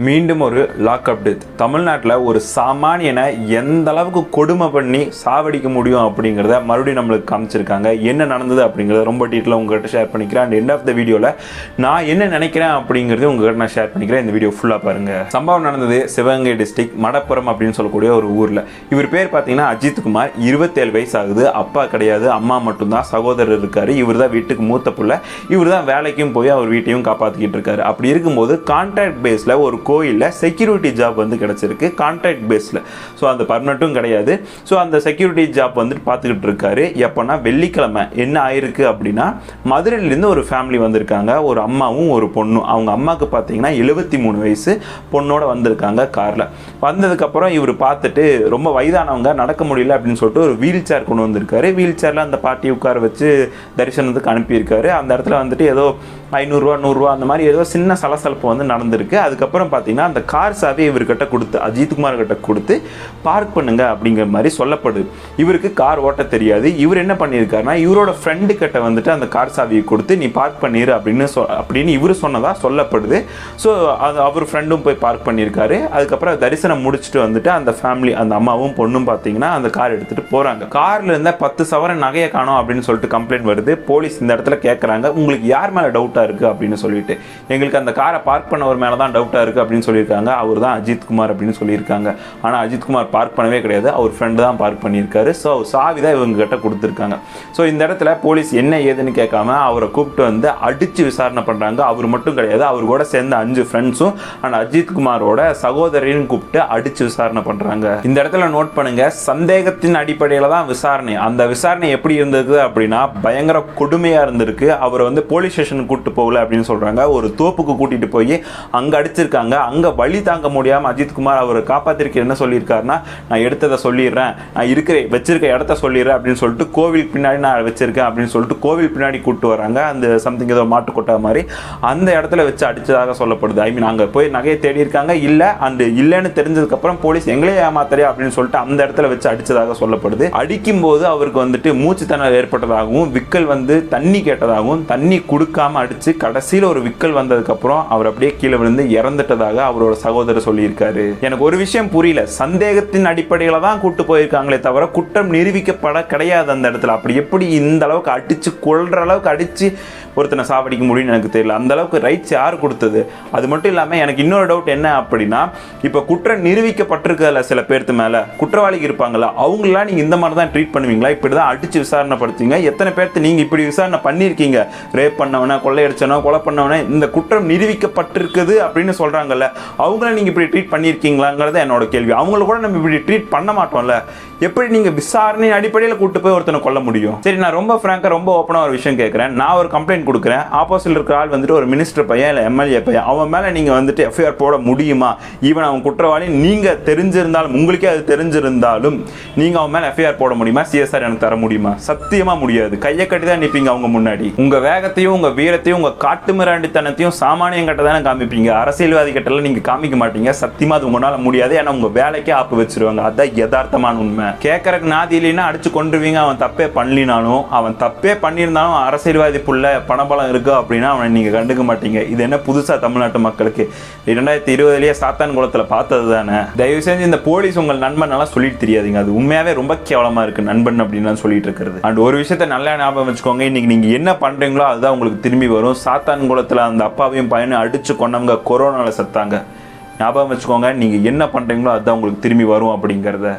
மீண்டும் ஒரு lockup death. தமிழ்நாட்டில் ஒரு சாமானியனை எந்த அளவுக்கு கொடுமை பண்ணி சாவடிக்க முடியும் அப்படிங்கிறத மறுபடியும் நம்மளுக்கு காமிச்சிருக்காங்க. என்ன நடந்தது அப்படிங்கிறத ரொம்ப டீட்டெயிலாக உங்கள்கிட்ட ஷேர் பண்ணிக்கிறேன். அண்ட் எண்ட் ஆஃப் த வீடியோவில் நான் என்ன நினைக்கிறேன் அப்படிங்கிறது உங்கள்கிட்ட நான் ஷேர் பண்ணிக்கிறேன். இந்த வீடியோ ஃபுல்லாக பாருங்கள். சம்பவம் நடந்தது சிவகங்கை டிஸ்ட்ரிக்ட் மடப்புரம் அப்படின்னு சொல்லக்கூடிய ஒரு ஊரில். இவர் பேர் பார்த்தீங்கன்னா அஜித் குமார். 27 வயசு ஆகுது. அப்பா கிடையாது, அம்மா மட்டும்தான். சகோதரர் இருக்காரு. இவர் தான் வீட்டுக்கு மூத்த புள்ள. இவர் தான் வேலைக்கும் போய் அவர் வீட்டையும் காப்பாற்றிக்கிட்டு இருக்காரு. அப்படி இருக்கும்போது கான்ட்ராக்ட் பேஸில் ஒரு கோயிலில் செக்யூரிட்டி ஜாப் வந்து கிடச்சிருக்கு. கான்ட்ராக்ட் பேஸில், ஸோ அந்த பர்மனெண்ட்டும் கிடையாது. ஸோ அந்த செக்யூரிட்டி ஜாப் வந்துட்டு பார்த்துக்கிட்டு இருக்காரு. எப்போனா வெள்ளிக்கிழமை என்ன ஆயிருக்கு அப்படின்னா, மதுரையிலேருந்து ஒரு ஃபேமிலி வந்திருக்காங்க. ஒரு அம்மாவும் ஒரு பொண்ணும். அவங்க அம்மாவுக்கு பார்த்தீங்கன்னா 73 வயசு, பொண்ணோட வந்திருக்காங்க காரில். வந்ததுக்கப்புறம் இவர் பார்த்துட்டு ரொம்ப வயதானவங்க, நடக்க முடியல அப்படின்னு சொல்லிட்டு ஒரு வீல் சேர் கொண்டு வந்திருக்காரு. வீல் சேரில் அந்த பாட்டியை உட்கார வச்சு தரிசனத்துக்கு அனுப்பியிருக்காரு. அந்த இடத்துல வந்துட்டு ஏதோ 500 ரூபா 100 ரூபா அந்த மாதிரி ஏதோ சின்ன சலசலப்பு வந்து நடந்திருக்கு. அதுக்கப்புறம் பார்த்தீங்கன்னா அந்த கார் சாவி இவர்கிட்ட கொடுத்து, அஜித்குமார் கிட்ட கொடுத்து பார்க் பண்ணுங்க அப்படிங்கிற மாதிரி சொல்லப்படுது. இவருக்கு கார் ஓட்ட தெரியாது. இவர் என்ன பண்ணியிருக்காருன்னா, இவரோட ஃப்ரெண்டு கிட்ட வந்துட்டு அந்த கார் சாவியை கொடுத்து நீ பார்க் பண்ணிடு அப்படின்னு இவர் சொன்னதா சொல்லப்படுது. ஸோ அது அவர் ஃப்ரெண்டும் போய் பார்க் பண்ணியிருக்காரு. அதுக்கப்புறம் தரிசனம் முடிச்சுட்டு வந்துட்டு அந்த ஃபேமிலி, அந்த அம்மாவும் பொண்ணும் பார்த்தீங்கன்னா அந்த கார் எடுத்துகிட்டு போகிறாங்க. காரில் இருந்த 10 சவரன் நகையை காணோம் அப்படின்னு சொல்லிட்டு கம்ப்ளைண்ட் வருது. போலீஸ் இந்த இடத்துல கேட்குறாங்க, உங்களுக்கு யார் மேலே டவுட்டாக இருக்குது அப்படின்னு சொல்லிட்டு. எங்களுக்கு அந்த காரை பார்க் பண்ணவர் மேலே தான் டவுட்டாக இருக்குது அப்படின்னு சொல்லியிருக்காங்க. அவர் தான் அஜித் குமார் அப்படின்னு சொல்லியிருக்காங்க. ஆனால் அஜித் குமார் பார்க் பண்ணவே கிடையாது, அவர் ஃப்ரெண்டு தான் பார்க் பண்ணியிருக்காரு. ஸோ சாவி தான் இவங்க கிட்ட கொடுத்துருக்காங்க. ஸோ இந்த இடத்துல போலீஸ் என்ன ஏதுன்னு கேட்காம அவரை கூப்பிட்டு வந்து அடித்து விசாரணை பண்ணுறாங்க. அவர் மட்டும் கிடையாது, அவர் கூட சேர்ந்த 5 ஃப்ரெண்ட்ஸும் அண்ட் அஜித் குமாரோட சகோதரியும் கூப்பிட்டு அடித்து விசாரணை பண்ணுறாங்க. இந்த இடத்துல நோட் பண்ணுங்க, சந்தேகத்தின் அடிப்படையில் தான் விசாரணை. அந்த விசாரணை எப்படி இருந்தது அப்படின்னா பயங்கர கொடுமையாக இருந்திருக்கு. அவரை வந்து போலீஸ் ஸ்டேஷனுக்கு கூப்பிட்டு போகல அப்படின்னு சொல்றாங்க. ஒரு தோப்புக்கு கூட்டிட்டு போய் அங்க அடிச்சிருக்காங்க. அங்க வழி தாங்க முடியாம அஜித் குமார் அவரை காப்பாத்திருக்க என்ன சொல்லியிருக்காருன்னா, நான் எடுத்ததை சொல்லிடுறேன், நான் வச்சிருக்க இடத்த சொல்லிடுறேன் அப்படின்னு சொல்லிட்டு கோவில் பின்னாடி நான் வச்சிருக்கேன் அப்படின்னு சொல்லிட்டு கோவில் பின்னாடி கூப்பிட்டு வராங்க. அந்த சம்திங் ஏதோ மாட்டு கொட்டா மாதிரி அந்த இடத்துல வச்சு அடிச்சதாக சொல்லப்படுது. ஐ மீன் அங்க போய் நகையை தேடி இருக்காங்க, இல்ல அண்ட் இல்லைன்னு தெரிஞ்சதுக்கு அப்புறம் போலீஸ் எங்களே ஏமாத்தறியா அப்படின்னு சொல்லிட்டு அந்த இடத்துல வச்சு அடிச்சதாக சொல்லப்படுது. அடிக்கும் போது அவருக்கு வந்துட்டு மூச்சு திணறல் ஏற்பட்டதாகவும், விக்கல் வந்து தண்ணி கேட்டதாகவும், தண்ணி கொடுக்காம அடிச்சு கடைசியில் ஒரு விக்கல் வந்ததுக்கு அப்புறம் அவர் அப்படியே கீழே விழுந்து இறந்துட்டதாக அவரோட சகோதரர் சொல்லியிருக்காரு. எனக்கு ஒரு விஷயம் புரியல, சந்தேகத்தின் அடிப்படையில் தான் கூட்டு போயிருக்காங்களே தவிர குற்றம் நிரூபிக்கப்பட கிடையாது அந்த இடத்துல. அப்படி எப்படி இந்த அளவுக்கு அடிச்சு கொள்ற அளவுக்கு அடிச்சு ஒருத்தனை சாவடிக்க முடியும்னு எனக்கு தெரியல. அந்த அளவுக்கு ரைட்ஸ் யார் கொடுத்தது? அது மட்டும் இல்லாமல் எனக்கு இன்னொரு டவுட் என்ன அப்படின்னா, இப்போ குற்றம் நிரூபிக்கப்பட்டிருக்கல சில பேர்த்து மேலே குற்றவாளிக்கு இருப்பாங்களா, அவங்களாம் நீங்கள் இந்த மாதிரி தான் ட்ரீட் பண்ணுவீங்களா? இப்படி தான் அடிச்சு விசாரணை படுத்துவீங்க? எத்தனை பேர்த்து நீங்கள் இப்படி விசாரணை பண்ணியிருக்கீங்க? ரேப் பண்ணவன, கொள்ளையடிச்சனோ, கொலை பண்ணவனே, இந்த குற்றம் நிரூபிக்கப்பட்டிருக்குது அப்படின்னு சொல்கிறாங்கல்ல, அவங்கள நீங்கள் இப்படி ட்ரீட் பண்ணியிருக்கீங்களாங்கிறது என்னோட கேள்வி. அவங்கள கூட நம்ம இப்படி ட்ரீட் பண்ண மாட்டோம்ல, எப்படி நீங்கள் விசாரணை அடிப்படையில் கூட்டு போய் ஒருத்தனை கொல்ல முடியும்? சரி, நான் ரொம்ப ஃப்ராங்காக ரொம்ப ஓப்பனாக ஒரு விஷயம் கேட்குறேன். நான் ஒரு கம்ப்ளைண்ட் கொடுக்குறேன், ஆப்போசிட்ல இருக்கிற ஆள் வந்துட்டு ஒரு மினிஸ்டர் பையன் இல்லை எம்எல்ஏ பையன், அவன் மேலே நீங்கள் வந்துட்டு எஃப்ஐஆர் போட முடியுமா? ஈவன் அவன் குற்றவாளி நீங்கள் தெரிஞ்சிருந்தாலும், உங்களுக்கே அது தெரிஞ்சிருந்தாலும் நீங்கள் அவன் மேலே எஃப்ஐஆர் போட முடியுமா? சிஎஸ்ஆர் எனக்கு தர முடியுமா? சத்தியமாக முடியாது. கையை கட்டி தான் நிற்பீங்க அவங்க முன்னாடி. உங்கள் வேகத்தையும் உங்கள் வீரத்தையும் உங்கள் காட்டு மிராண்டித்தனத்தையும் சாமானியம் கட்ட தானே காமிப்பீங்க. அரசியல்வாதி கட்டெல்லாம் நீங்கள் காமிக்க மாட்டீங்க. சத்தியமாக அது உங்களால் முடியாது. ஏன்னா உங்கள் வேலைக்கே ஆப்பு வச்சிருவாங்க. அதுதான் யதார்த்தமான உண்மை. கேட்கறக்கு நாதி இல்லைன்னா அடிச்சு கொண்டுருவீங்க. அவன் தப்பே பண்ணலினாலும், அவன் தப்பே பண்ணியிருந்தாலும் அரசியல்வாதி புள்ள பணபலம் இருக்கு அப்படின்னா அவனை நீங்கள் கண்டுக்க மாட்டீங்க. இது என்ன புதுசாக தமிழ்நாட்டு மக்களுக்கு? 2020 சாத்தான் குளத்தில் பார்த்தது தானே. தயவு செஞ்சு இந்த போலீஸ் உங்கள் நண்பன் எல்லாம் சொல்லிட்டு தெரியாதுங்க. அது உண்மையாவே ரொம்ப கேவலமாக இருக்கு, நண்பன் அப்படின்னு சொல்லிட்டு இருக்கிறது. அண்ட் ஒரு விஷயத்த நல்லா ஞாபகம் வச்சுக்கோங்க, இன்னைக்கு நீங்கள் என்ன பண்ணுறீங்களோ அதுதான் உங்களுக்கு திரும்பி வரும். சாத்தான் குளத்தில் அந்த அப்பாவையும் பையனும் அடிச்சு கொண்டவங்க கொரோனாவில் செத்தாங்க. ஞாபகம் வச்சுக்கோங்க, நீங்கள் என்ன பண்ணுறீங்களோ அதுதான் உங்களுக்கு திரும்பி வரும் அப்படிங்கிறத.